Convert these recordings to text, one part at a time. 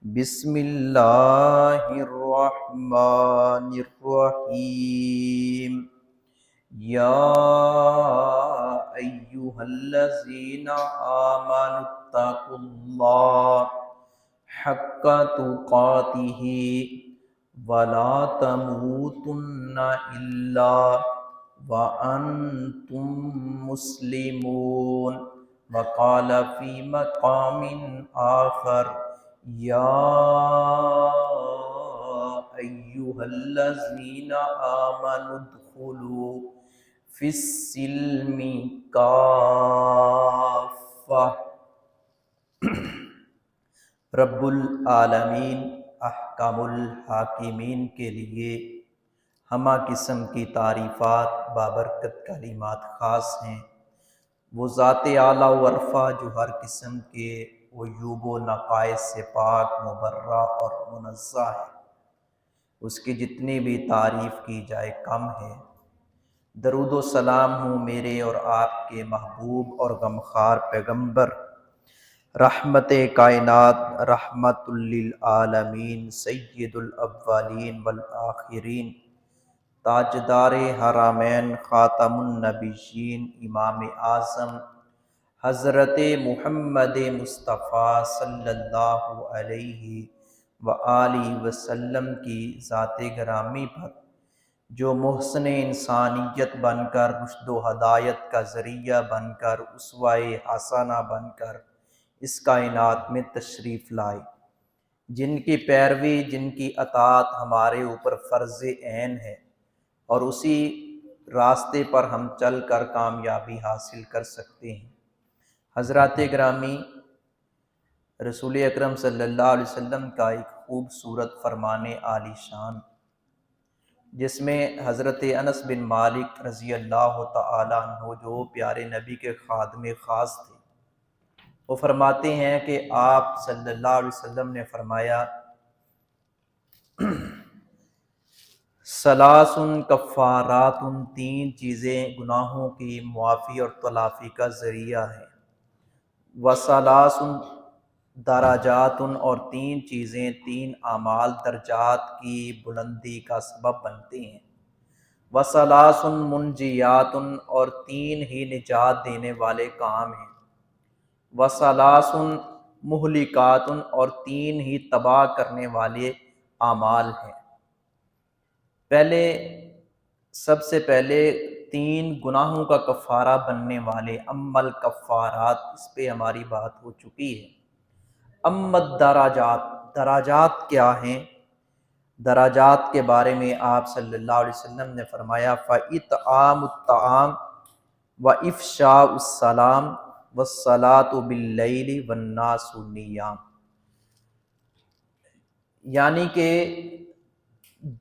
بسم اللہ الرحمن الرحیم یا ایہا الذین آمنوا اتقوا اللہ حق تقاتہ ولا تموتن الا وانتم مسلمون وقال فی مقام آخر یا ایہا الذین آمنوا ادخلوا فی السلم کافہ۔ رب العالمین احکم الحاکمین کے لیے ہمہ قسم کی تعریفات بابرکت کلمات خاص ہیں۔ وہ ذات اعلیٰ و عرفہ جو ہر قسم کے عیوب و نقائص سے پاک، مبرہ اور منزہ ہے، اس کی جتنی بھی تعریف کی جائے کم ہے۔ درود و سلام ہوں میرے اور آپ کے محبوب اور غمخوار پیغمبر، رحمت کائنات، رحمت للعالمین، سید الاولین والآخرین، تاجدار حرمین، خاتم النبیین، امام اعظم حضرت محمد مصطفیٰ صلی اللہ علیہ وآلہ وسلم کی ذات گرامی پر، جو محسن انسانیت بن کر، رشد و ہدایت کا ذریعہ بن کر، اسوہ حسنہ بن کر اس کائنات میں تشریف لائے، جن کی پیروی، جن کی اطاعت ہمارے اوپر فرض عین ہے، اور اسی راستے پر ہم چل کر کامیابی حاصل کر سکتے ہیں۔ حضرات گرامی، رسول اکرم صلی اللہ علیہ وسلم کا ایک خوبصورت فرمان عالی شان، جس میں حضرت انس بن مالک رضی اللہ تعالیٰ عنہ، جو پیارے نبی کے خادم خاص تھے، وہ فرماتے ہیں کہ آپ صلی اللہ علیہ وسلم نے فرمایا، ثلاث کفارات، تین چیزیں گناہوں کی معافی اور تلافی کا ذریعہ ہیں، وثلاث درجات، اور تین چیزیں، تین اعمال درجات کی بلندی کا سبب بنتے ہیں، وثلاث منجیات، اور تین ہی نجات دینے والے کام ہیں، وثلاث مہلکات، اور تین ہی تباہ کرنے والے اعمال ہیں۔ سب سے پہلے تین گناہوں کا کفارہ بننے والے اما الکفارات، اس پہ ہماری بات ہو چکی ہے۔ اما الدرجات، درجات کیا ہیں؟ درجات کے بارے میں آپ صلی اللہ علیہ وسلم نے فرمایا، فَإِطْعَامُ الطَّعَامِ وَإِفْشَاءُ السَّلَامِ وَالصَّلَاةُ بِاللَّيْلِ وَالنَّاسُ نِيَامٌ، یعنی کہ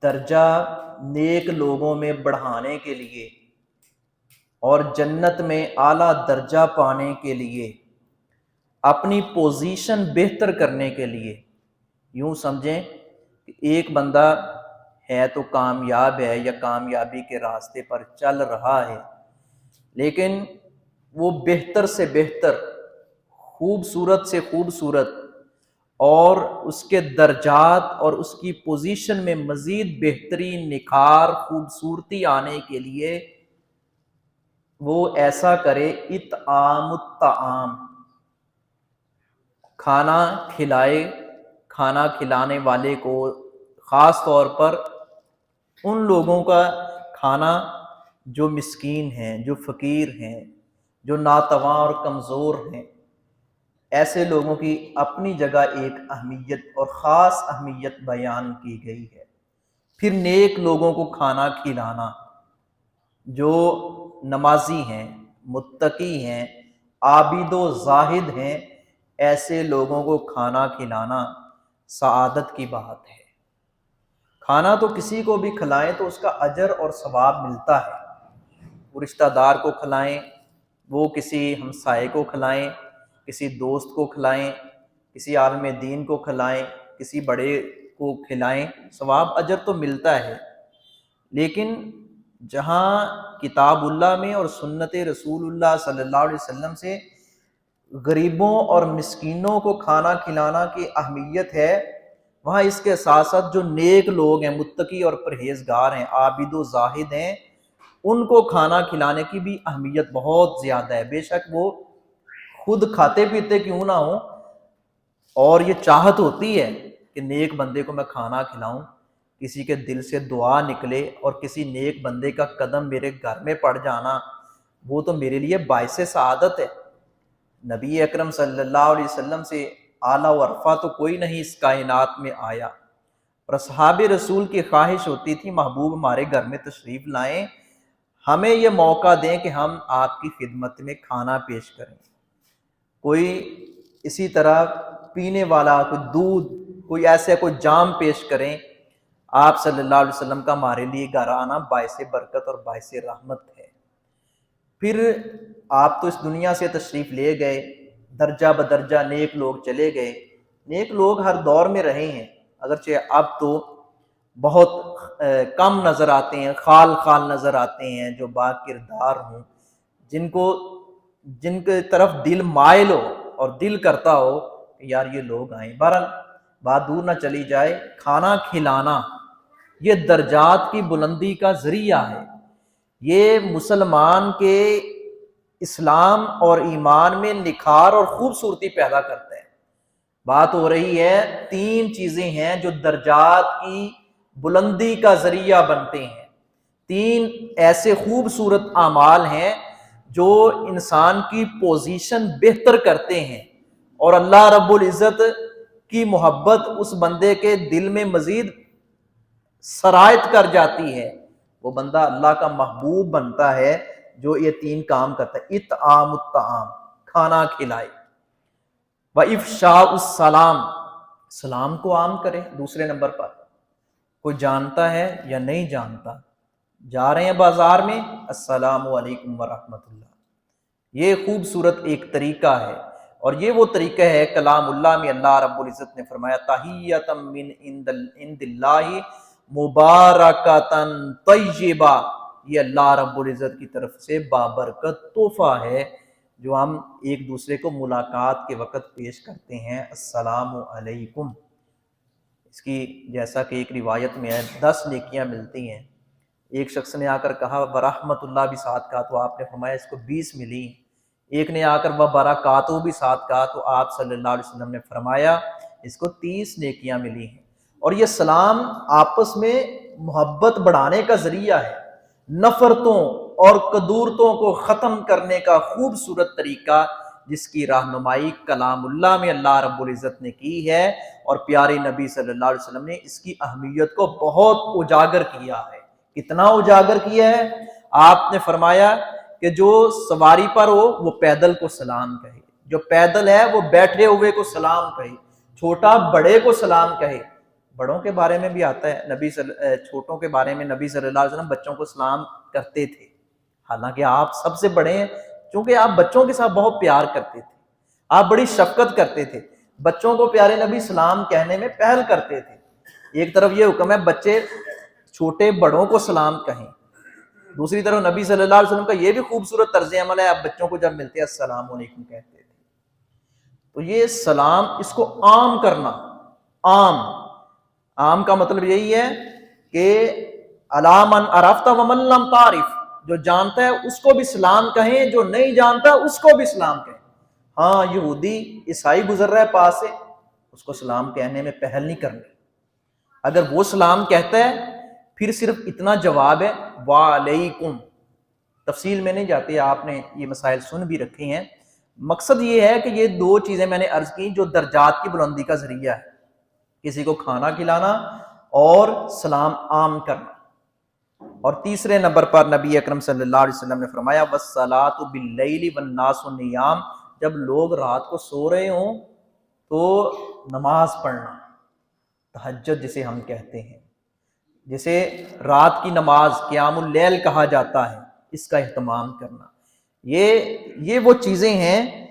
درجہ نیک لوگوں میں بڑھانے کے لیے اور جنت میں اعلیٰ درجہ پانے کے لیے، اپنی پوزیشن بہتر کرنے کے لیے، یوں سمجھیں کہ ایک بندہ ہے تو کامیاب ہے یا کامیابی کے راستے پر چل رہا ہے، لیکن وہ بہتر سے بہتر، خوبصورت سے خوبصورت، اور اس کے درجات اور اس کی پوزیشن میں مزید بہترین، نکھار، خوبصورتی آنے کے لیے وہ ایسا کرے، اطعام الطعام، کھانا کھلائے، کھانا کھلانے والے کو، خاص طور پر ان لوگوں کا کھانا جو مسکین ہیں، جو فقیر ہیں، جو ناتواں اور کمزور ہیں، ایسے لوگوں کی اپنی جگہ ایک اہمیت اور خاص اہمیت بیان کی گئی ہے۔ پھر نیک لوگوں کو کھانا کھلانا، جو نمازی ہیں، متقی ہیں، عابد و زاہد ہیں، ایسے لوگوں کو کھانا کھلانا سعادت کی بات ہے۔ کھانا تو کسی کو بھی کھلائیں تو اس کا اجر اور ثواب ملتا ہے۔ وہ رشتہ دار کو کھلائیں، وہ کسی ہمسائے کو کھلائیں، کسی دوست کو کھلائیں، کسی عالم دین کو کھلائیں، کسی بڑے کو کھلائیں، ثواب اجر تو ملتا ہے۔ لیکن جہاں کتاب اللہ میں اور سنت رسول اللہ صلی اللہ علیہ وسلم سے غریبوں اور مسکینوں کو کھانا کھلانا کی اہمیت ہے، وہاں اس کے ساتھ ساتھ جو نیک لوگ ہیں، متقی اور پرہیزگار ہیں، عابد و زاہد ہیں، ان کو کھانا کھلانے کی بھی اہمیت بہت زیادہ ہے۔ بے شک وہ خود کھاتے پیتے کیوں نہ ہوں، اور یہ چاہت ہوتی ہے کہ نیک بندے کو میں کھانا کھلاؤں، کسی کے دل سے دعا نکلے اور کسی نیک بندے کا قدم میرے گھر میں پڑ جانا، وہ تو میرے لیے باعث سعادت ہے۔ نبی اکرم صلی اللہ علیہ وسلم سے اعلیٰ و ارفع تو کوئی نہیں اس کائنات میں آیا، اور اصحاب رسول کی خواہش ہوتی تھی محبوب ہمارے گھر میں تشریف لائیں، ہمیں یہ موقع دیں کہ ہم آپ کی خدمت میں کھانا پیش کریں۔ کوئی اسی طرح پینے والا، کوئی دودھ، کوئی ایسے کوئی جام پیش کریں، آپ صلی اللہ علیہ وسلم کا ہمارے لیے گھر آنا باعث برکت اور باعث رحمت ہے۔ پھر آپ تو اس دنیا سے تشریف لے گئے، درجہ بدرجہ نیک لوگ چلے گئے، نیک لوگ ہر دور میں رہے ہیں، اگرچہ اب تو بہت کم نظر آتے ہیں، خال خال نظر آتے ہیں جو با کردار ہوں، جن کے طرف دل مائل ہو اور دل کرتا ہو کہ یار یہ لوگ آئیں۔ بہرحال بات دور نہ چلی جائے، کھانا کھلانا یہ درجات کی بلندی کا ذریعہ ہے، یہ مسلمان کے اسلام اور ایمان میں نکھار اور خوبصورتی پیدا کرتا ہے۔ بات ہو رہی ہے، 3 چیزیں ہیں جو درجات کی بلندی کا ذریعہ بنتے ہیں، 3 ایسے خوبصورت اعمال ہیں جو انسان کی پوزیشن بہتر کرتے ہیں، اور اللہ رب العزت کی محبت اس بندے کے دل میں مزید سرایت کر جاتی ہے، وہ بندہ اللہ کا محبوب بنتا ہے جو یہ 3 کام کرتا ہے۔ اطعام الطعام، کھانا کھلائے، وافشاء السلام، سلام کو عام کرے۔ دوسرے نمبر پر کوئی جانتا ہے یا نہیں جانتا، جا رہے ہیں بازار میں، السلام علیکم ورحمۃ اللہ، یہ خوبصورت ایک طریقہ ہے، اور یہ وہ طریقہ ہے کلام اللہ میں اللہ رب العزت نے فرمایا تحیۃ من عند اللہ مبارکۃ طیبہ، یہ اللہ رب العزت کی طرف سے بابرکت تحفہ ہے جو ہم ایک دوسرے کو ملاقات کے وقت پیش کرتے ہیں، السلام علیکم۔ اس کی جیسا کہ ایک روایت میں ہے 10 نیکیاں ملتی ہیں، ایک شخص نے آ کر کہا ورحمۃ اللہ بھی ساتھ کہا تو آپ نے فرمایا اس کو 20 ملی، ایک نے آ کر وبرکاتہ بھی ساتھ کہا تو آپ صلی اللہ علیہ وسلم نے فرمایا اس کو 30 نیکیاں ملی ہیں۔ اور یہ سلام آپس میں محبت بڑھانے کا ذریعہ ہے، نفرتوں اور کدورتوں کو ختم کرنے کا خوبصورت طریقہ جس کی رہنمائی کلام اللہ میں اللہ رب العزت نے کی ہے، اور پیارے نبی صلی اللہ علیہ وسلم نے اس کی اہمیت کو بہت اجاگر کیا ہے۔ کتنا اجاگر کیا ہے؟ آپ نے فرمایا کہ جو سواری پر ہو وہ پیدل کو سلام کہے، جو پیدل ہے وہ بیٹھے ہوئے کو سلام کہے، چھوٹا بڑے کو سلام کہے۔ بڑوں کے بارے میں بھی آتا ہے، چھوٹوں کے بارے میں نبی صلی اللہ علیہ وسلم بچوں کو سلام کرتے تھے، حالانکہ آپ سب سے بڑے ہیں، چونکہ آپ بچوں کے ساتھ بہت پیار کرتے تھے، آپ بڑی شفقت کرتے تھے، بچوں کو پیارے نبی سلام کہنے میں پہل کرتے تھے۔ ایک طرف یہ حکم ہے بچے چھوٹے بڑوں کو سلام کہیں، دوسری طرف نبی صلی اللہ علیہ وسلم کا یہ بھی خوبصورت طرز عمل ہے، آپ بچوں کو جب ملتے ہیں السلام علیکم کہتے تھے۔ تو یہ سلام، اس کو عام کرنا، عام کا مطلب یہی ہے کہ علی من عرفت ومن لم تعرف، جو جانتا ہے اس کو بھی سلام کہیں، جو نہیں جانتا اس کو بھی سلام کہیں۔ ہاں یہودی عیسائی گزر رہا ہے پاس سے، اس کو سلام کہنے میں پہل نہیں کرنی، اگر وہ سلام کہتا ہے پھر صرف اتنا جواب ہے وعلیکم۔ تفصیل میں نہیں جاتے، آپ نے یہ مسائل سن بھی رکھے ہیں، مقصد یہ ہے کہ یہ 2 چیزیں میں نے عرض کی جو درجات کی بلندی کا ذریعہ ہے، کسی کو کھانا کھلانا اور سلام عام کرنا۔ اور تیسرے نمبر پر نبی اکرم صلی اللہ علیہ وسلم نے فرمایا والصلاۃ باللیل والناس نیام، جب لوگ رات کو سو رہے ہوں تو نماز پڑھنا، تہجد جسے ہم کہتے ہیں، جسے رات کی نماز قیام اللیل کہا جاتا ہے، اس کا اہتمام کرنا، یہ وہ چیزیں ہیں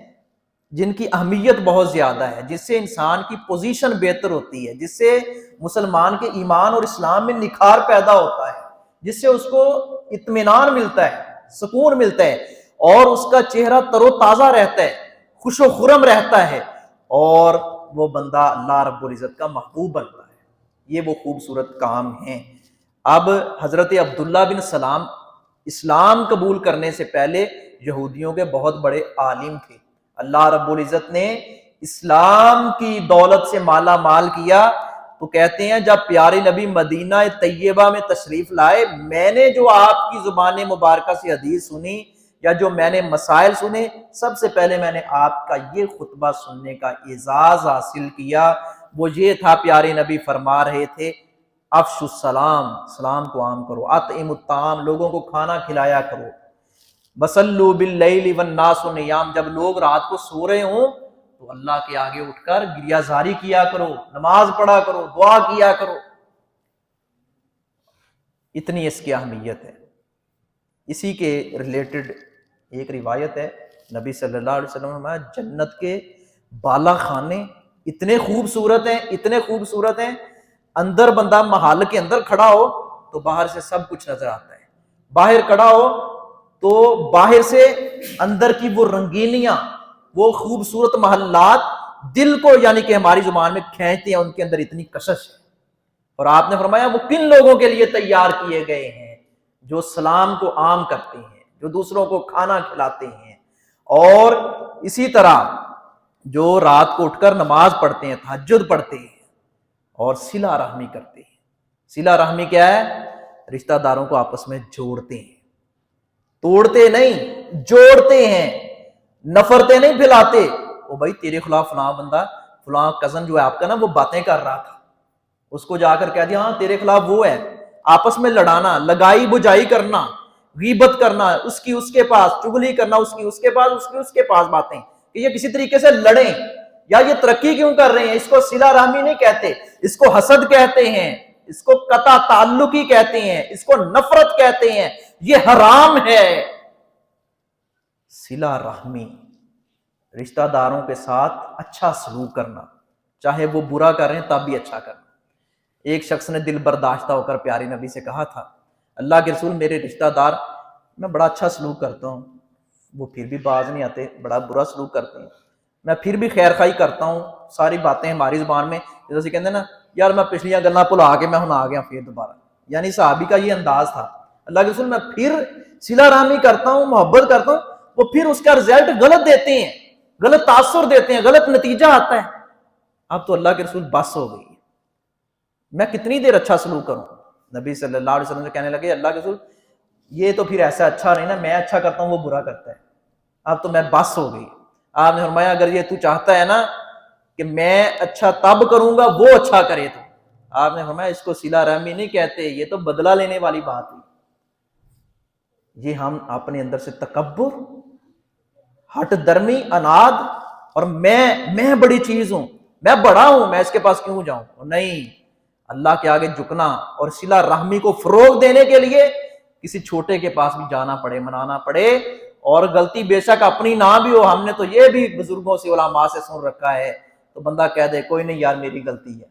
جن کی اہمیت بہت زیادہ ہے، جس سے انسان کی پوزیشن بہتر ہوتی ہے، جس سے مسلمان کے ایمان اور اسلام میں نکھار پیدا ہوتا ہے، جس سے اس کو اطمینان ملتا ہے، سکون ملتا ہے، اور اس کا چہرہ تر و تازہ رہتا ہے، خوش و خرم رہتا ہے اور وہ بندہ اللہ رب العزت کا محبوب بنتا ہے۔ یہ وہ خوبصورت کام ہیں۔ اب حضرت عبداللہ بن سلام اسلام قبول کرنے سے پہلے یہودیوں کے بہت بڑے عالم تھے۔ اللہ رب العزت نے اسلام کی دولت سے مالا مال کیا تو کہتے ہیں جب پیارے نبی مدینہ طیبہ میں تشریف لائے، میں نے جو آپ کی زبان مبارکہ سے حدیث سنی یا جو میں نے مسائل سنے، سب سے پہلے میں نے آپ کا یہ خطبہ سننے کا اعزاز حاصل کیا۔ وہ یہ تھا، پیارے نبی فرما رہے تھے افشوا السلام، سلام کو عام کرو، اطعموا الطعام، لوگوں کو کھانا کھلایا کرو، وصلوا باللیل والناس نیام، جب لوگ رات کو سو رہے ہوں تو اللہ کے آگے اٹھ کر گریہ زاری کیا کرو، نماز پڑھا کرو، دعا کیا کرو۔ اتنی اس کی اہمیت ہے۔ اسی کے ریلیٹڈ ایک روایت ہے، نبی صلی اللہ علیہ وسلم نے فرمایا جنت کے بالا خانے اتنے خوبصورت ہیں، اتنے خوبصورت ہیں، اندر بندہ محل کے اندر کھڑا ہو تو باہر سے سب کچھ نظر آتا ہے، باہر کھڑا ہو تو باہر سے اندر کی وہ رنگینیاں، وہ خوبصورت محلات دل کو یعنی کہ ہماری زبان میں کھینچتے ہیں، ان کے اندر اتنی کشش ہے۔ اور آپ نے فرمایا وہ کن لوگوں کے لیے تیار کیے گئے ہیں؟ جو سلام کو عام کرتے ہیں، جو دوسروں کو کھانا کھلاتے ہیں، اور اسی طرح جو رات کو اٹھ کر نماز پڑھتے ہیں، تہجد پڑھتے ہیں اور صلہ رحمی کرتے ہیں۔ صلہ رحمی کیا ہے؟ رشتہ داروں کو آپس میں جوڑتے ہیں، توڑتے نہیں، جوڑتے ہیں، نفرتیں نہیں پھیلاتے۔ او بھائی تیرے خلاف فلاں بندہ، فلاں کزن جو ہے آپ کا نا، وہ باتیں کر رہا تھا، اس کو جا کر کہہ دیا ہاں تیرے خلاف وہ ہے، آپس میں لڑانا، لگائی بجائی کرنا، غیبت کرنا، اس کی اس کے پاس، چغلی کرنا اس کی اس کے پاس، اس کی اس کے پاس، باتیں کہ یہ کسی طریقے سے لڑیں یا یہ ترقی کیوں کر رہے ہیں۔ اس کو صلہ رحمی نہیں کہتے، اس کو حسد کہتے ہیں، اس کو قطع تعلقی کہتے ہیں، اس کو نفرت کہتے ہیں، یہ حرام ہے۔ صلہ رحمی، رشتہ داروں کے ساتھ اچھا سلوک کرنا، چاہے وہ برا کر رہے ہیں تب بھی اچھا کرنا۔ ایک شخص نے دل برداشتہ ہو کر پیارے نبی سے کہا تھا اللہ کے رسول میرے رشتہ دار، میں بڑا اچھا سلوک کرتا ہوں، وہ پھر بھی باز نہیں آتے، بڑا برا سلوک کرتے ہیں، میں پھر بھی خیر خواہی کرتا ہوں، ساری باتیں ہماری زبان میں جیسے کہتے ہیں نا یار میں پچھلیاں گلاں بھلا کے میں ہن آ گیا پھر دوبارہ، یعنی صحابی کا یہ انداز تھا اللہ کے رسول میں پھر صلہ رحمی کرتا ہوں، محبت کرتا ہوں، وہ پھر اس کا رزلٹ غلط دیتے ہیں، غلط تاثر دیتے ہیں، غلط نتیجہ آتا ہے۔ اب تو اللہ کے رسول بس ہو گئی، میں کتنی دیر اچھا سلوک کروں؟ نبی صلی اللہ علیہ وسلم سے کہنے لگے اللہ کے رسول یہ تو پھر ایسا اچھا نہیں نا، میں اچھا کرتا ہوں وہ برا کرتا ہے، اب تو میں بس ہو گئی۔ آپ نے فرمایا اگر یہ تو چاہتا ہے نا کہ میں اچھا تب کروں گا وہ اچھا کرے تو، آپ نے فرمایا اس کو صلہ رحمی نہیں کہتے، یہ تو بدلہ لینے والی بات ہے۔ یہ ہم اپنے اندر سے تکبر، ہٹ درمی، اناد اور میں بڑی چیز ہوں، میں بڑا ہوں، میں اس کے پاس کیوں جاؤں، نہیں، اللہ کے آگے جھکنا اور صلہ رحمی کو فروغ دینے کے لیے کسی چھوٹے کے پاس بھی جانا پڑے، منانا پڑے، اور غلطی بے شک اپنی نہ بھی ہو، ہم نے تو یہ بھی بزرگوں سے علماء سے سن رکھا ہے، تو بندہ کہہ دے کوئی نہیں یار میری غلطی ہے،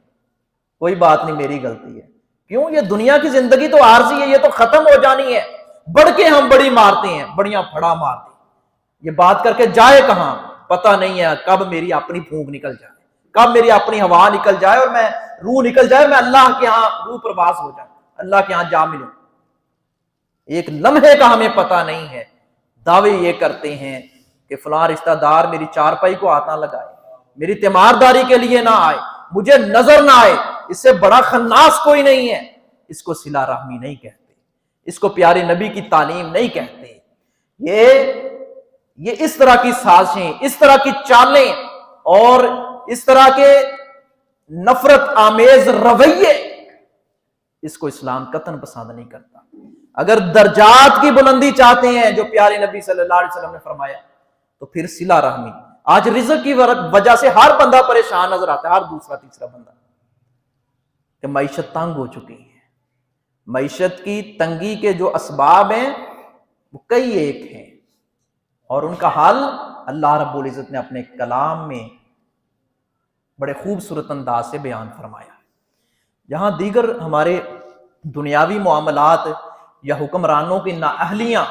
کوئی بات نہیں میری غلطی ہے۔ کیوں؟ یہ دنیا کی زندگی تو عارضی ہے، یہ تو ختم ہو جانی ہے، بڑھ کے ہم بڑی مارتے ہیں، بڑیاں پھڑا مارتے ہیں، یہ بات کر کے جائے کہاں پتہ نہیں ہے، کب میری اپنی پھونک نکل جائے، کب میری اپنی ہوا نکل جائے اور میں روح نکل جائے، میں اللہ کے ہاں روح پرواز ہو جائے، اللہ کے ہاں جا ملوں، ایک لمحے کا ہمیں پتہ نہیں ہے۔ دعوے یہ کرتے ہیں کہ فلاں رشتہ دار میری چارپائی کو ہاتھ نہ لگائے، میری تیمارداری کے لیے نہ آئے، مجھے نظر نہ آئے، اس سے بڑا خناس کوئی نہیں ہے۔ اس کو صلہ رحمی نہیں کہتے، اس کو پیارے نبی کی تعلیم نہیں کہتے۔ یہ اس طرح کی سازشیں، اس طرح کی چالیں اور اس طرح کے نفرت آمیز رویے، اس کو اسلام قطعاً پسند نہیں کرتا۔ اگر درجات کی بلندی چاہتے ہیں جو پیارے نبی صلی اللہ علیہ وسلم نے فرمایا تو پھر صلہ رحمی۔ آج رزق کی وجہ سے ہر بندہ پریشان نظر آتا ہے، ہر دوسرا تیسرا بندہ، کہ معیشت تنگ ہو چکی ہے۔ معیشت کی تنگی کے جو اسباب ہیں وہ کئی ایک ہیں، اور ان کا حل اللہ رب العزت نے اپنے کلام میں بڑے خوبصورت انداز سے بیان فرمایا۔ جہاں دیگر ہمارے دنیاوی معاملات یا حکمرانوں کی نااہلیاں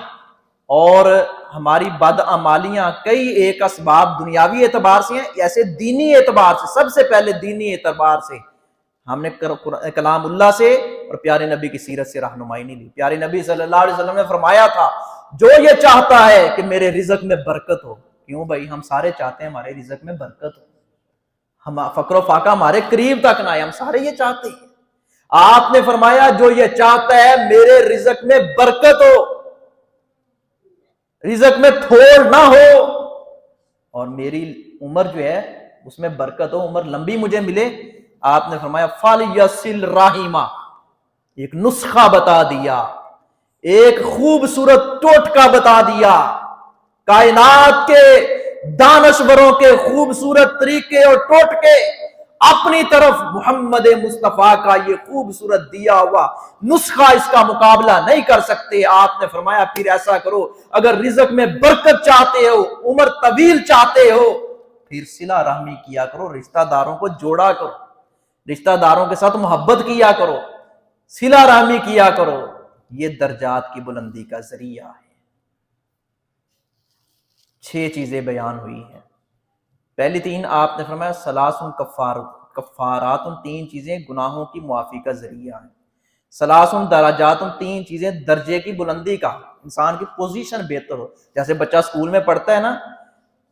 اور ہماری بدعمالیاں کئی ایک اسباب دنیاوی اعتبار سے ہیں، ایسے دینی اعتبار سے، سب سے پہلے دینی اعتبار سے ہم نے کلام اللہ سے اور پیارے نبی کی سیرت سے رہنمائی نہیں لی۔ پیارے نبی صلی اللہ علیہ وسلم نے فرمایا تھا جو یہ چاہتا ہے کہ میرے رزق میں برکت ہو، کیوں بھائی ہم سارے چاہتے ہیں ہمارے رزق میں برکت ہو، ہم فقر و فاقہ ہمارے قریب تک نہ آئے، ہم سارے یہ چاہتے ہیں۔ آپ نے فرمایا جو یہ چاہتا ہے میرے رزق میں برکت ہو، رزق میں تھوڑ نہ ہو، اور میری عمر جو ہے اس میں برکت ہو، عمر لمبی مجھے ملے، آپ نے فرمایا فَلْيَصِلْ رَحِمَ، ایک نسخہ بتا دیا، ایک خوبصورت ٹوٹکا بتا دیا، کائنات کے دانشوروں کے خوبصورت طریقے اور ٹوٹکے اپنی طرف محمد مصطفیٰ کا یہ خوبصورت دیا ہوا نسخہ اس کا مقابلہ نہیں کر سکتے۔ آپ نے فرمایا پھر ایسا کرو، اگر رزق میں برکت چاہتے ہو، عمر طویل چاہتے ہو، پھر صلہ رحمی کیا کرو، رشتہ داروں کو جوڑا کرو، رشتہ داروں کے ساتھ محبت کیا کرو، صلہ رحمی کیا کرو، یہ درجات کی بلندی کا ذریعہ ہے۔ 6 چیزیں بیان ہوئی ہیں۔ پہلی 3 آپ نے فرمایا ثلاث کفارات، 3 چیزیں گناہوں کی معافی کا ذریعہ ہیں۔ ثلاث درجات، 3 چیزیں درجے کی بلندی کا، انسان کی پوزیشن بہتر ہو۔ جیسے بچہ سکول میں پڑھتا ہے نا،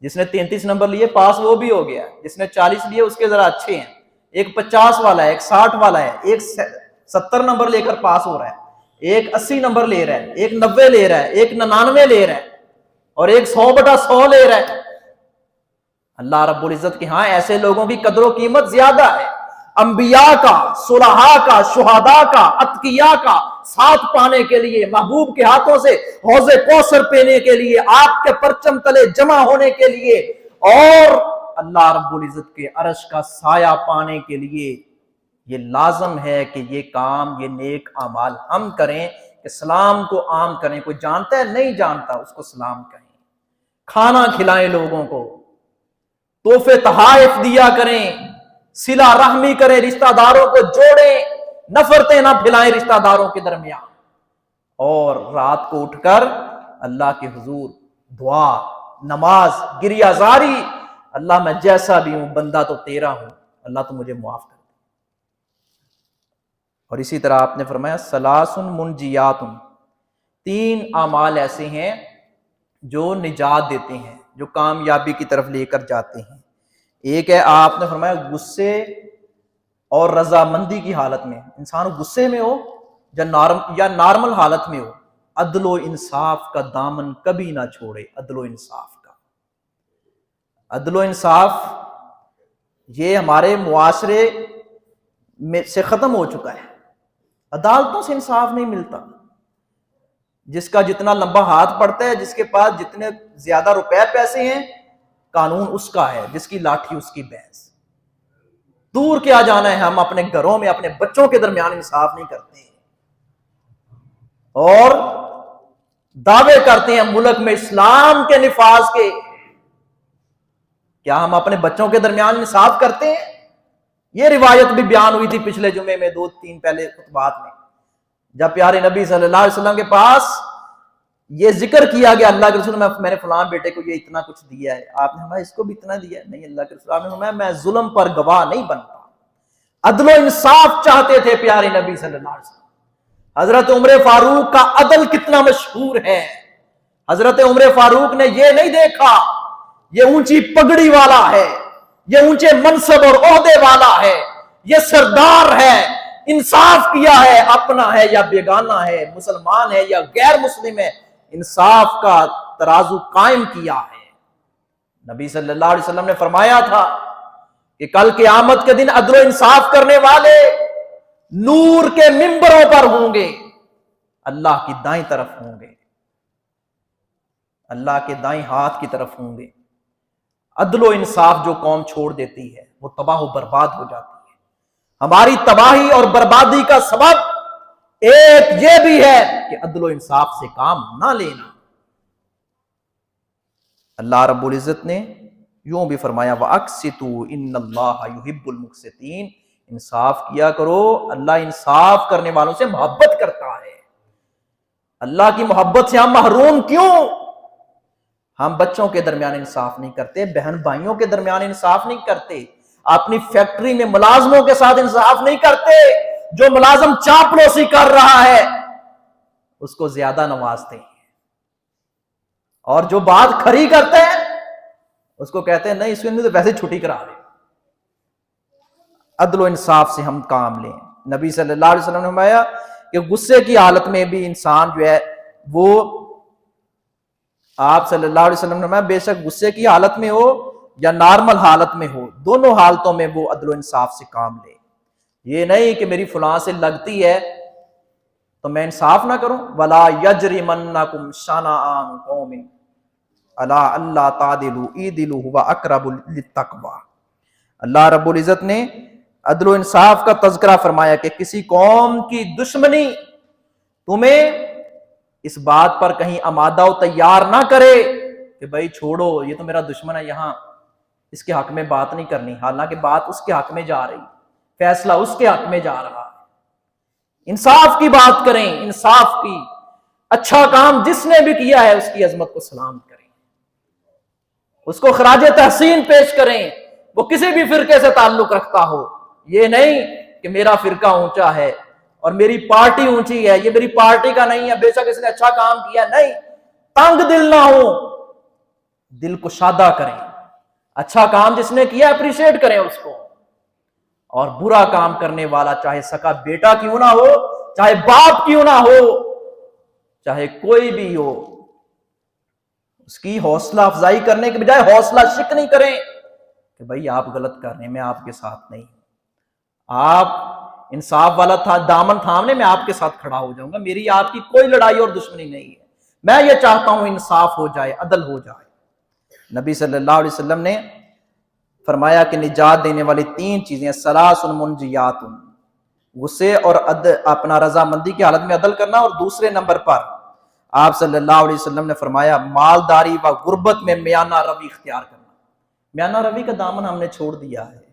جس نے 33 نمبر لیے پاس وہ بھی ہو گیا، جس نے 40 لیے اس کے ذرا اچھے ہیں، ایک 50 والا ہے، ایک 60 والا ہے، ایک 70 نمبر لے کر پاس ہو رہا ہے، ایک 80 نمبر لے رہا ہے، ایک 90 لے رہا ہے، ایک 99 لے رہا ہے، اور ایک 100/100 لے رہا ہے۔ اللہ رب العزت کے ہاں ایسے لوگوں کی قدر و قیمت زیادہ ہے۔ انبیاء کا، صلحاء کا، شہداء کا، اتقیاء کا ساتھ پانے کے لیے، محبوب کے ہاتھوں سے حوض کوثر پینے کے لیے، آپ کے پرچم تلے جمع ہونے کے لیے، اور اللہ رب العزت کے عرش کا سایہ پانے کے لیے، یہ لازم ہے کہ یہ کام، یہ نیک اعمال ہم کریں کہ سلام کو عام کریں۔ کوئی جانتا ہے نہیں جانتا اس کو سلام کہیں، کھانا کھلائیں لوگوں کو، تحفے تحائف دیا کریں، صلہ رحمی کریں، رشتہ داروں کو جوڑیں، نفرتیں نہ پھیلائیں رشتہ داروں کے درمیان، اور رات کو اٹھ کر اللہ کے حضور دعا، نماز، گریہ زاری، اللہ میں جیسا بھی ہوں بندہ تو تیرا ہوں، اللہ تو مجھے معاف کر۔ اور اسی طرح آپ نے فرمایا ثلاث منجیات، 3 اعمال ایسے ہیں جو نجات دیتے ہیں، جو کامیابی کی طرف لے کر جاتے ہیں۔ ایک ہے آپ نے فرمایا غصے اور رضامندی کی حالت میں، انسان غصے میں ہو یا نارمل حالت میں ہو، عدل و انصاف کا دامن کبھی نہ چھوڑے۔ عدل و انصاف کا، عدل و انصاف یہ ہمارے معاشرے میں سے ختم ہو چکا ہے، عدالتوں سے انصاف نہیں ملتا، جس کا جتنا لمبا ہاتھ پڑتا ہے، جس کے پاس جتنے زیادہ روپے پیسے ہیں، قانون اس کا ہے، جس کی لاٹھی اس کی بھینس۔ دور کیا جانا ہے، ہم اپنے گھروں میں اپنے بچوں کے درمیان انصاف نہیں کرتے، اور دعوے کرتے ہیں ملک میں اسلام کے نفاذ کے۔ کیا ہم اپنے بچوں کے درمیان انصاف کرتے ہیں؟ یہ روایت بھی بیان ہوئی تھی پچھلے جمعے میں، 2-3 پہلے خطبات میں، جب پیارے نبی صلی اللہ علیہ وسلم کے پاس یہ ذکر کیا گیا، اللہ کے رسول میں نے فلاں بیٹے کو یہ اتنا کچھ دیا ہے، آپ نے فرمایا اس کو بھی اتنا دیا ہے؟ نہیں، اللہ کے رسول آپ نے فرمایا میں ظلم پر گواہ نہیں بنتا۔ عدل و انصاف چاہتے تھے پیارے نبی صلی اللہ علیہ وسلم۔ حضرت عمر فاروق کا عدل کتنا مشہور ہے۔ حضرت عمر فاروق نے یہ نہیں دیکھا یہ اونچی پگڑی والا ہے، یہ اونچے منصب اور عہدے والا ہے، یہ سردار ہے، انصاف کیا ہے، اپنا ہے یا بیگانہ ہے، مسلمان ہے یا غیر مسلم ہے، انصاف کا ترازو قائم کیا ہے۔ نبی صلی اللہ علیہ وسلم نے فرمایا تھا کہ کل قیامت کے دن عدل و انصاف کرنے والے نور کے منبروں پر ہوں گے، اللہ کی دائیں طرف ہوں گے، اللہ کے دائیں ہاتھ کی طرف ہوں گے۔ عدل و انصاف جو قوم چھوڑ دیتی ہے وہ تباہ و برباد ہو جاتی ہے۔ ہماری تباہی اور بربادی کا سبب ایک یہ بھی ہے کہ عدل و انصاف سے کام نہ لینا۔ اللہ رب العزت نے یوں بھی فرمایا وَأَقْسِطُوا إِنَّ اللَّهَ يُحِبُّ الْمُقْسِطِينَ، انصاف کیا کرو، اللہ انصاف کرنے والوں سے محبت کرتا ہے۔ اللہ کی محبت سے ہم محروم کیوں؟ ہم بچوں کے درمیان انصاف نہیں کرتے، بہن بھائیوں کے درمیان انصاف نہیں کرتے، اپنی فیکٹری میں ملازموں کے ساتھ انصاف نہیں کرتے، جو ملازم چاپلوسی کر رہا ہے اس کو زیادہ نوازتے ہیں، اور جو بات کھری کرتے ہیں اس کو کہتے ہیں نہیں اس کو تو ویسے چھٹی کرا دیں۔ عدل و انصاف سے ہم کام لیں۔ نبی صلی اللہ علیہ وسلم نے فرمایا کہ غصے کی حالت میں بھی انسان جو ہے وہ، آپ صلی اللہ علیہ وسلم نے فرمایا بے شک غصے کی حالت میں ہو یا نارمل حالت میں ہو، دونوں حالتوں میں وہ عدل و انصاف سے کام لے۔ یہ نہیں کہ میری فلاں سے لگتی ہے تو میں انصاف نہ کروں۔ وَلَا يَجْرِمَنَّكُمْ شَنَآنُ قَوْمٍ عَلَىٰ أَلَّا تَعْدِلُوا اعْدِلُوا هُوَ أَقْرَبُ لِلتَّقْوَىٰ۔ اللہ رب العزت نے عدل و انصاف کا تذکرہ فرمایا کہ کسی قوم کی دشمنی تمہیں اس بات پر کہیں آمادہ و تیار نہ کرے کہ بھائی چھوڑو یہ تو میرا دشمن ہے، یہاں اس کے حق میں بات نہیں کرنی، حالانکہ بات اس کے حق میں جا رہی، فیصلہ اس کے حق میں جا رہا۔ انصاف کی بات کریں، انصاف کی، اچھا کام جس نے بھی کیا ہے اس کی عظمت کو سلام کریں، اس کو خراج تحسین پیش کریں، وہ کسی بھی فرقے سے تعلق رکھتا ہو۔ یہ نہیں کہ میرا فرقہ اونچا ہے اور میری پارٹی اونچی ہے، یہ میری پارٹی کا نہیں ہے، بے شک اس نے اچھا کام کیا، نہیں، تنگ دل نہ ہو، دل کو شادہ کریں، اچھا کام جس نے کیا اپریشیٹ کریں اس کو، اور برا کام کرنے والا چاہے سکا بیٹا کیوں نہ ہو، چاہے باپ کیوں نہ ہو، چاہے کوئی بھی ہو، اس کی حوصلہ افزائی کرنے کے بجائے حوصلہ شکنی کریں کہ بھائی آپ غلط کر رہے ہیں، میں آپ کے ساتھ نہیں، آپ انصاف والا تھا دامن تھامنے میں آپ کے ساتھ کھڑا ہو جاؤں گا، میری آپ کی کوئی لڑائی اور دشمنی نہیں ہے، میں یہ چاہتا ہوں انصاف ہو جائے، عدل ہو جائے۔ نبی صلی اللہ علیہ وسلم نے فرمایا کہ نجات دینے والی 3 چیزیں، ثلاث منجیات، غصے اور اپنا رضامندی کی حالت میں عدل کرنا، اور دوسرے نمبر پر آپ صلی اللہ علیہ وسلم نے فرمایا مالداری و غربت میں میانہ روی اختیار کرنا۔ میانہ روی کا دامن ہم نے چھوڑ دیا ہے،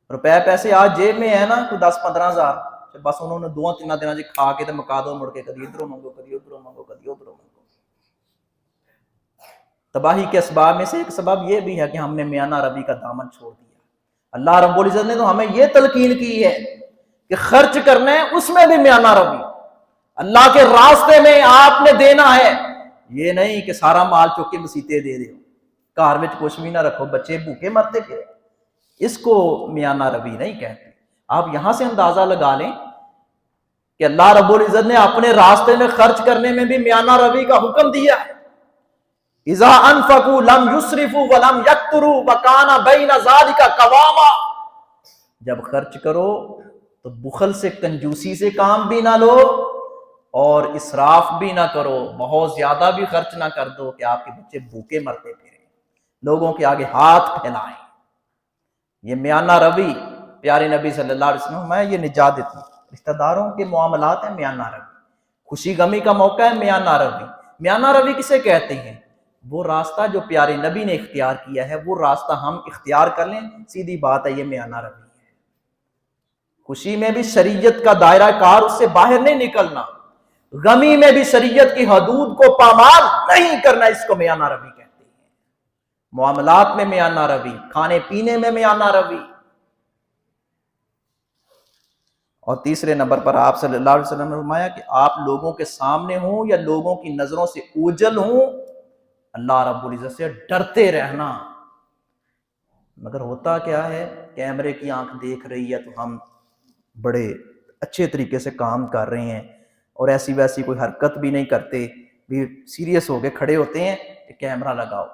روپے پیسے آج جیب میں ہے نا کوئی 10-15 ہزار، بس انہوں نے 2-3 دن کھا کے مکا دو، مڑ کے کدی ادھروں منگو کدی ادھروں منگو کدی ادھروں منگو۔ تباہی کے اسباب میں سے ایک سبب یہ بھی ہے کہ ہم نے میانہ روی کا دامن چھوڑ دیا۔ اللہ رب العزت نے تو ہمیں یہ تلقین کی ہے کہ خرچ کرنا ہے اس میں بھی میانہ روی، اللہ کے راستے میں آپ نے دینا ہے، یہ نہیں کہ سارا مال چوک کے مسیتے دے دے، گھر میں کچھ بھی نہ رکھو، بچے بھوکے مرتے پھر، اس کو میانہ روی نہیں کہتے۔ آپ یہاں سے اندازہ لگا لیں کہ اللہ رب العزت نے اپنے راستے میں خرچ کرنے میں بھی میانہ روی کا حکم دیا ہے۔ اذا انفقوا لم يسرفوا ولم يقتروا وكان بين ذلك قواما، جب خرچ کرو تو بخل سے، کنجوسی سے کام بھی نہ لو اور اسراف بھی نہ کرو، بہت زیادہ بھی خرچ نہ کر دو کہ آپ کے بچے بھوکے مرتے پھریں، لوگوں کے آگے ہاتھ پھیلائیں۔ یہ میانہ روی پیارے نبی صلی اللہ علیہ وسلم میں یہ نجات دیتی، رشتہ داروں کے معاملات ہیں میانہ روی، خوشی غمی کا موقع ہے میانہ روی۔ میانہ روی کسے کہتے ہیں؟ وہ راستہ جو پیارے نبی نے اختیار کیا ہے وہ راستہ ہم اختیار کر لیں، سیدھی بات ہے، یہ میانہ روی ہے۔ خوشی میں بھی شریعت کا دائرہ کار اس سے باہر نہیں نکلنا، غمی میں بھی شریعت کی حدود کو پامال نہیں کرنا، اس کو میانہ روی کہتے ہیں۔ معاملات میں میانہ روی، کھانے پینے میں میانہ روی۔ اور تیسرے نمبر پر آپ صلی اللہ علیہ وسلم نے فرمایا کہ آپ لوگوں کے سامنے ہوں یا لوگوں کی نظروں سے اوجھل ہوں، اللہ رب العزت سے ڈرتے رہنا۔ مگر ہوتا کیا ہے، کیمرے کی آنکھ دیکھ رہی ہے تو ہم بڑے اچھے طریقے سے کام کر رہے ہیں اور ایسی ویسی کوئی حرکت بھی نہیں کرتے، بھی سیریس ہو کے کھڑے ہوتے ہیں کہ کیمرہ لگاؤ۔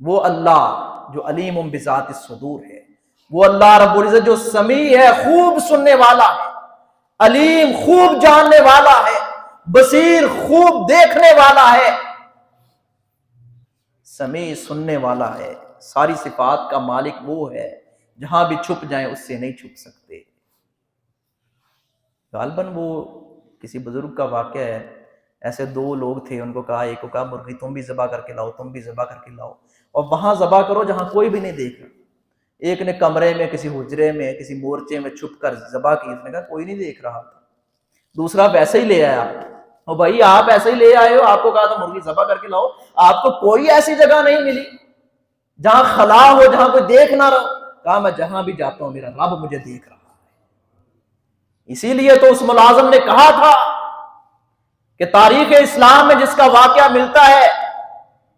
وہ اللہ جو علیم بذات الصدور ہے، وہ اللہ رب العزت جو سمیع ہے، خوب سننے والا ہے، علیم خوب جاننے والا ہے، بصیر خوب دیکھنے والا ہے، سمیع سننے والا ہے، ساری صفات کا مالک وہ ہے، جہاں بھی چھپ جائیں اس سے نہیں چھپ سکتے۔ غالباً وہ کسی بزرگ کا واقعہ ہے، ایسے 2 لوگ تھے، ان کو کہا، ایک کو کہا مرغی تم بھی ذبح کر کے لاؤ، تم بھی ذبح کر کے لاؤ، اور وہاں ذبح کرو جہاں کوئی بھی نہیں دیکھ رہا۔ ایک نے کمرے میں، کسی حجرے میں، کسی مورچے میں چھپ کر ذبح کی، اس نے کہا کوئی نہیں دیکھ رہا تھا۔ دوسرا ویسے ہی لے آیا، اور بھائی آپ ایسے ہی لے آئے ہو، آپ کو کہا تھا مرغی ذبح کر کے لاؤ، آپ کو کوئی ایسی جگہ نہیں ملی جہاں خلا ہو، جہاں کوئی دیکھ نہ رہو. کہا میں جہاں بھی جاتا ہوں میرا رب مجھے دیکھ رہا ہے. اسی لیے تو اس ملازم نے کہا تھا کہ تاریخ اسلام میں جس کا واقعہ ملتا ہے،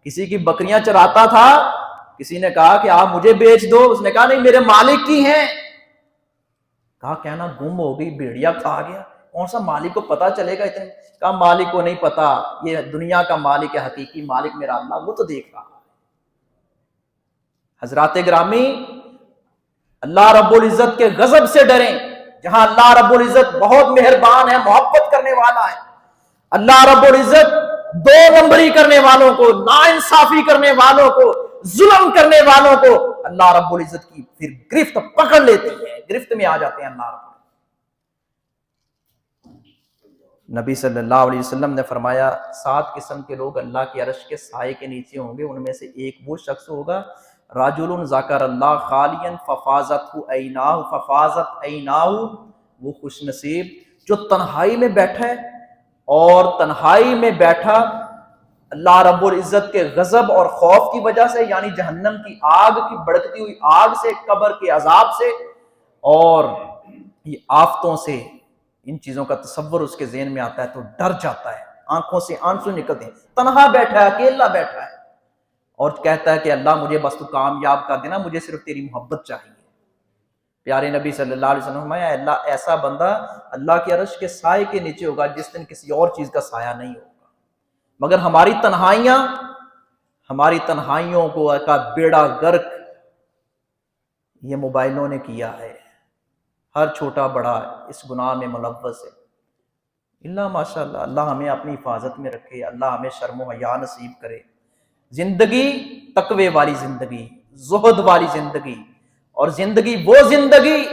کسی کی بکریاں چراتا تھا، کسی نے کہا کہ آپ مجھے بیچ دو، اس نے کہا نہیں میرے مالک کی ہیں. کہا کہنا گم ہو گئی، بھیڑیا کھا گیا، کون سا مالک کو پتا چلے گا اتنے؟ کہا مالک کو نہیں پتا، یہ دنیا کا مالک ہے، حقیقی مالک میرا اللہ، وہ تو دیکھ رہا ہے. حضرات گرامی، اللہ رب العزت کے غضب سے ڈریں. جہاں اللہ رب العزت بہت مہربان ہے، محبت کرنے والا ہے، اللہ رب العزت دو نمبری کرنے والوں کو، ناانصافی کرنے والوں کو، ظلم کرنے والوں کو اللہ رب العزت کی پھر گرفت پکڑ لیتی ہے، گرفت میں آ جاتے ہیں اللہ رب. نبی صلی اللہ علیہ وسلم نے فرمایا 7 قسم کے لوگ اللہ کے عرش کے سائے کے نیچے ہوں گے. ان میں سے ایک وہ شخص ہوگا رجل ذکر اللہ خالیا ففازت عیناہ، وہ خوش نصیب جو تنہائی میں بیٹھا ہے، اور تنہائی میں بیٹھا اللہ رب العزت کے غضب اور خوف کی وجہ سے، یعنی جہنم کی آگ کی بڑکتی ہوئی آگ سے، قبر کے عذاب سے اور یہ آفتوں سے، ان چیزوں کا تصور اس کے ذہن میں آتا ہے تو ڈر جاتا ہے، آنکھوں سے آنسو نکلتے ہیں. تنہا بیٹھا ہے، اکیلا بیٹھا ہے، اور کہتا ہے کہ اللہ مجھے بس تو کامیاب کر دینا، مجھے صرف تیری محبت چاہیے. پیارے نبی صلی اللہ علیہ وسلم فرمایا اللہ ایسا بندہ اللہ کے عرش کے سائے کے نیچے ہوگا جس دن کسی اور چیز کا سایہ نہیں ہوگا. مگر ہماری تنہائیوں کو کا بیڑا غرق یہ موبائلوں نے کیا ہے. ہر چھوٹا بڑا اس گناہ میں ملوث ہے. اللہ ماشاء اللہ، اللہ ہمیں اپنی حفاظت میں رکھے، اللہ ہمیں شرم و حیا نصیب کرے. زندگی تقوی والی زندگی، زہد والی زندگی، اور زندگی وہ زندگی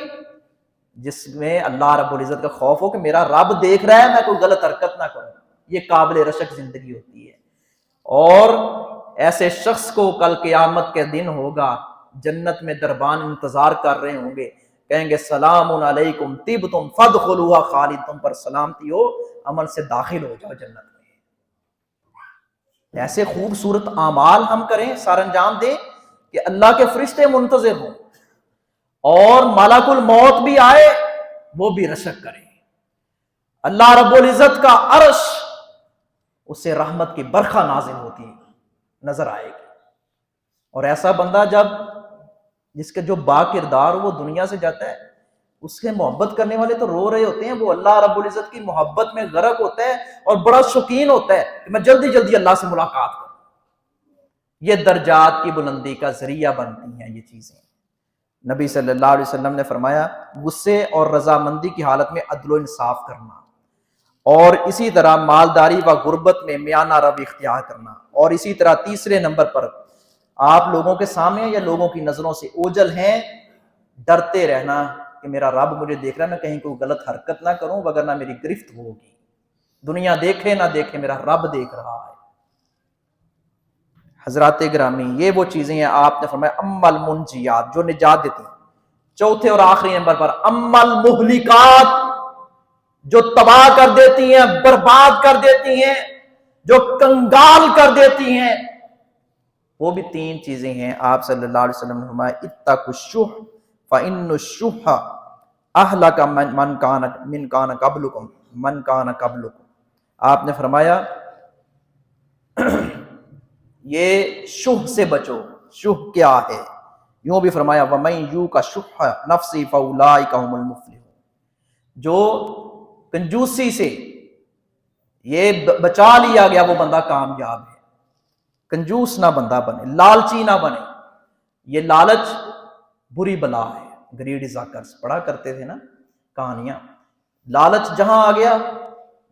جس میں اللہ رب العزت کا خوف ہو کہ میرا رب دیکھ رہا ہے، میں کوئی غلط حرکت نہ کروں. یہ قابل رشک زندگی ہوتی ہے. اور ایسے شخص کو کل قیامت کے دن ہوگا، جنت میں دربان انتظار کر رہے ہوں گے، کہیں گے سلام علیکم طبتم فادخلوها خالدین، تم پر سلامتی ہو، امن سے داخل ہو جاؤ جنت میں. ایسے خوبصورت اعمال ہم کریں، سر انجام دیں کہ اللہ کے فرشتے منتظر ہوں، اور ملک الموت بھی آئے وہ بھی رشک کریں. اللہ رب العزت کا عرش، اس سے رحمت کی برکھا نازل ہوتی نظر آئے گی. اور ایسا بندہ جس کے جو با کردار وہ دنیا سے جاتا ہے، اس کے محبت کرنے والے تو رو رہے ہوتے ہیں، وہ اللہ رب العزت کی محبت میں غرق ہوتا ہے اور بڑا شوقین ہوتا ہے کہ میں جلدی جلدی اللہ سے ملاقات کروں. یہ درجات کی بلندی کا ذریعہ بنتی ہیں یہ چیزیں. نبی صلی اللہ علیہ وسلم نے فرمایا غصے اور رضامندی کی حالت میں عدل و انصاف کرنا، اور اسی طرح مالداری و غربت میں میانہ روی اختیار کرنا، اور اسی طرح تیسرے نمبر پر آپ لوگوں کے سامنے یا لوگوں کی نظروں سے اوجھل ہیں، ڈرتے رہنا کہ میرا رب مجھے دیکھ رہا ہے، میں کہیں کوئی غلط حرکت نہ کروں وگرنہ میری گرفت ہوگی. دنیا دیکھے نہ دیکھے میرا رب دیکھ رہا ہے. حضرات گرامی، یہ وہ چیزیں ہیں آپ نے فرمایا اما المنجیات، جو نجات دیتی ہیں. چوتھے اور آخری نمبر پر اما المہلکات، جو تباہ کر دیتی ہیں، برباد کر دیتی ہیں، جو کنگال کر دیتی ہیں. وہ بھی 3 چیزیں ہیں. آپ صلی اللہ علیہ وسلم نے فرمایا اتقوا الشح فإن الشح اہلک من کان قبلکم. آپ نے فرمایا یہ شح سے بچو. شح کیا ہے؟ یوں بھی فرمایا وَمَن یوق شح نفسہ فاولئک ھم المفلحون. جو کنجوسی سے یہ بچا لیا گیا وہ بندہ کامیاب ہے. کنجوس نہ بندہ بنے، لالچی نہ بنے. یہ لالچ بری بلا ہے. گریڈ از اے کرس پڑھا کرتے تھے نا کہانیاں. لالچ جہاں آ گیا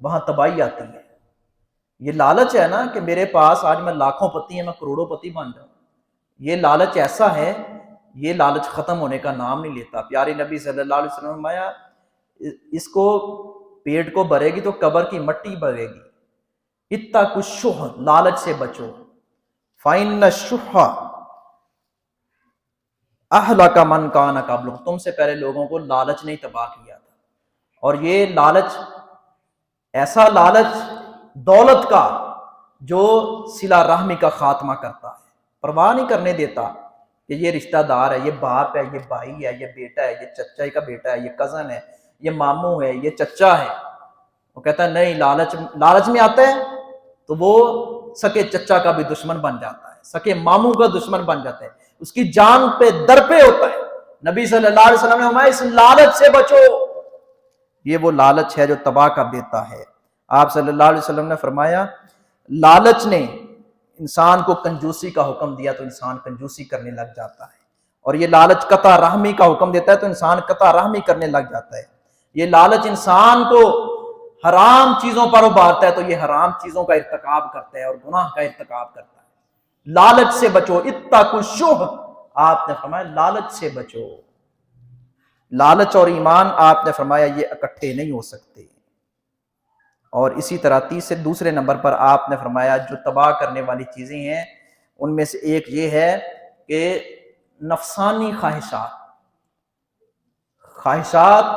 وہاں تباہی آتی ہے. یہ لالچ ہے نا کہ میرے پاس آج میں لاکھوں پتی ہیں، میں کروڑوں پتی بن جاؤں. یہ لالچ ایسا ہے، یہ لالچ ختم ہونے کا نام نہیں لیتا. پیارے نبی صلی اللہ علیہ وسلم نے فرمایا اس کو پیٹ کو بھرے گی تو قبر کی مٹی بھرے گی. اتقوا الشح، لالچ سے بچو. فإن الشح اہلک من کان قبلکم، تم سے پہلے لوگوں کو لالچ نے تباہ کیا تھا. اور یہ لالچ ایسا لالچ دولت کا، جو صلہ رحمی کا خاتمہ کرتا ہے، پرواہ نہیں کرنے دیتا کہ یہ رشتہ دار ہے، یہ باپ ہے، یہ بھائی ہے، یہ بیٹا ہے، یہ چچا کا بیٹا ہے، یہ کزن ہے، یہ ماموں ہے، یہ چچا ہے۔ وہ کہتا ہے نہیں، لالچ میں آتا ہے تو وہ سکے چچا کا بھی دشمن بن جاتا ہے، سکے ماموں کا دشمن بن جاتا ہے، اس کی جان پہ در پہ ہوتا ہے۔ نبی صلی اللہ علیہ وسلم نے فرمایا اس لالچ سے بچو، یہ وہ لالچ ہے جو تباہ کر دیتا ہے۔ آپ صلی اللہ علیہ وسلم نے فرمایا لالچ نے انسان کو کنجوسی کا حکم دیا تو انسان کنجوسی کرنے لگ جاتا ہے، اور یہ لالچ قطع رحمی کا حکم دیتا ہے تو انسان قطع رحمی کرنے لگ جاتا ہے۔ یہ لالچ انسان کو حرام چیزوں پر ابھارتا ہے تو یہ حرام چیزوں کا ارتکاب کرتا ہے اور گناہ کا ارتکاب کرتا ہے۔ لالچ سے بچو، اتقوا الشح، آپ نے فرمایا لالچ سے بچو۔ لالچ اور ایمان آپ نے فرمایا یہ اکٹھے نہیں ہو سکتے۔ اور اسی طرح دوسرے نمبر پر آپ نے فرمایا جو تباہ کرنے والی چیزیں ہیں ان میں سے ایک یہ ہے کہ نفسانی خواہشات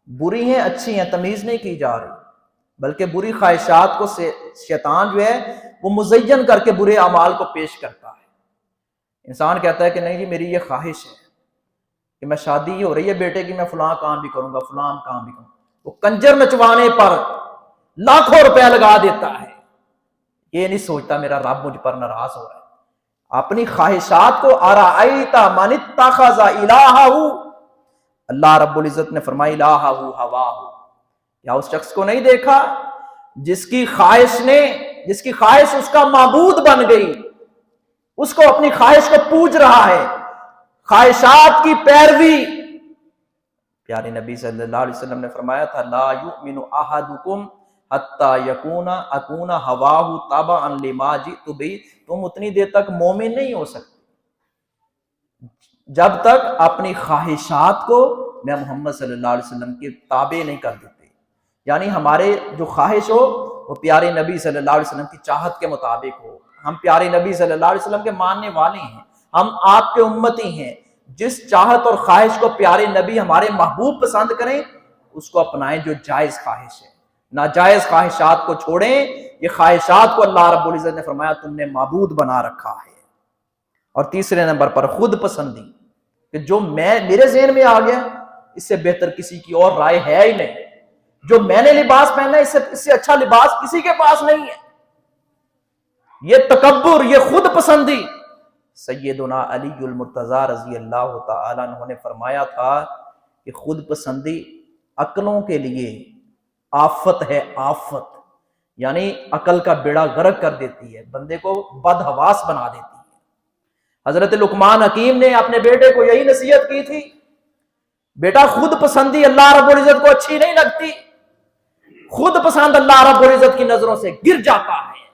بری ہیں اچھی ہیں تمیز نہیں کی جا رہی، بلکہ بری خواہشات کو شیطان جو ہے وہ مزین کر کے برے اعمال کو پیش کرتا ہے۔ انسان کہتا ہے کہ نہیں جی میری یہ خواہش ہے کہ میں شادی ہو رہی ہے بیٹے کی، میں فلاں کام بھی کروں گا، فلاں کام بھی کروں گا، وہ کنجر نچوانے پر لاکھوں روپے لگا دیتا ہے، یہ نہیں سوچتا میرا رب مجھ پر ناراض ہو رہا ہے۔ اپنی خواہشات کو ارائیت من اتخذ الہہ، اللہ رب العزت نے فرمایا الہہ ہواہ، کیا اس شخص کو نہیں دیکھا جس کی خواہش اس کا معبود بن گئی، اس کو اپنی خواہش کو پوج رہا ہے، خواہشات کی پیروی۔ پیارے نبی صلی اللہ علیہ وسلم نے فرمایا تھا لا یؤمن احدکم حتی اکون ہواہ تبعا لما جئت بہ، تم اتنی دیر تک مومن نہیں ہو سکتے جب تک اپنی خواہشات کو میں محمد صلی اللہ علیہ وسلم کے تابع نہیں کر دیتے، یعنی ہمارے جو خواہش ہو وہ پیارے نبی صلی اللہ علیہ وسلم کی چاہت کے مطابق ہو۔ ہم پیارے نبی صلی اللہ علیہ وسلم کے ماننے والے ہیں، ہم آپ کے امتی ہیں، جس چاہت اور خواہش کو پیارے نبی ہمارے محبوب پسند کریں اس کو اپنائیں جو جائز خواہش ہے، ناجائز خواہشات کو چھوڑیں۔ یہ خواہشات کو اللہ رب العزت نے فرمایا تم نے معبود بنا رکھا ہے۔ اور تیسرے نمبر پر خود پسندی، کہ جو میرے ذہن میں آ گیا اس سے بہتر کسی کی اور رائے ہے ہی نہیں، جو میں نے لباس پہنا ہے اس سے اچھا لباس کسی کے پاس نہیں ہے، یہ تکبر، یہ خود پسندی۔ سیدنا علی المرتضی رضی اللہ تعالیٰ عنہ نے فرمایا تھا کہ خود پسندی عقلوں کے لیے آفت ہے، آفت، یعنی عقل کا بیڑا غرق کر دیتی ہے، بندے کو بدحواس بنا دیتی ہے۔ حضرت لقمان حکیم نے اپنے بیٹے کو یہی نصیحت کی تھی، بیٹا خود پسندی اللہ رب العزت کو اچھی نہیں لگتی، خود پسند اللہ رب العزت کی نظروں سے گر جاتا ہے،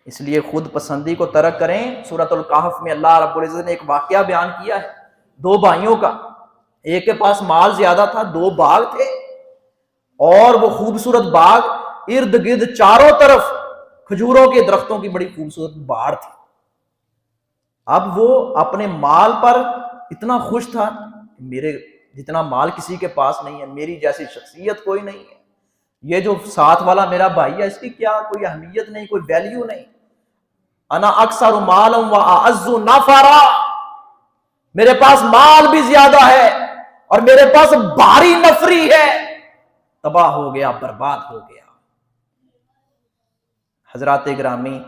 اس لیے خود پسندی کو ترک کریں۔ سورۃ الکہف میں اللہ رب العزت نے ایک واقعہ بیان کیا ہے دو بھائیوں کا، ایک کے پاس مال زیادہ تھا، دو باغ تھے، اور وہ خوبصورت باغ ارد گرد چاروں طرف کھجوروں کے درختوں کی بڑی خوبصورت باڑ تھی۔ اب وہ اپنے مال پر اتنا خوش تھا، میرے جتنا مال کسی کے پاس نہیں ہے، میری جیسی شخصیت کوئی نہیں ہے، یہ جو ساتھ والا میرا بھائی ہے اس کی کیا کوئی اہمیت نہیں، کوئی ویلیو نہیں، انا اکثر مالا و اعز نفرا، میرے پاس مال بھی زیادہ ہے اور میرے پاس بھاری نفری ہے، تباہ ہو گیا، برباد ہو گیا۔ حضرات گرامی،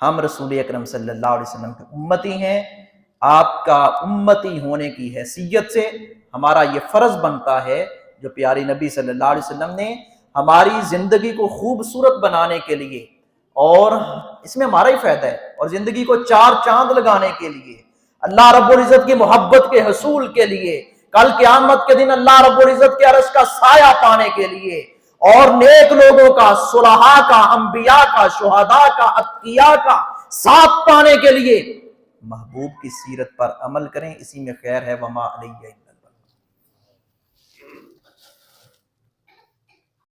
ہم رسول اکرم صلی اللہ علیہ وسلم کے امتی ہیں، آپ کا امتی ہونے کی حیثیت سے ہمارا یہ فرض بنتا ہے جو پیارے نبی صلی اللہ علیہ وسلم نے ہماری زندگی کو خوبصورت بنانے کے لیے، اور اس میں ہمارا ہی فائدہ ہے، اور زندگی کو چار چاند لگانے کے لیے، اللہ رب العزت کی محبت کے حصول کے لیے، کل قیامت کے دن اللہ رب العزت کے عرش کا سایہ پانے کے لیے، اور نیک لوگوں کا، صلحاء کا، انبیاء کا، شہداء کا، اتقیاء کا ساتھ پانے کے لیے محبوب کی سیرت پر عمل کریں، اسی میں خیر ہے۔ وما علیہ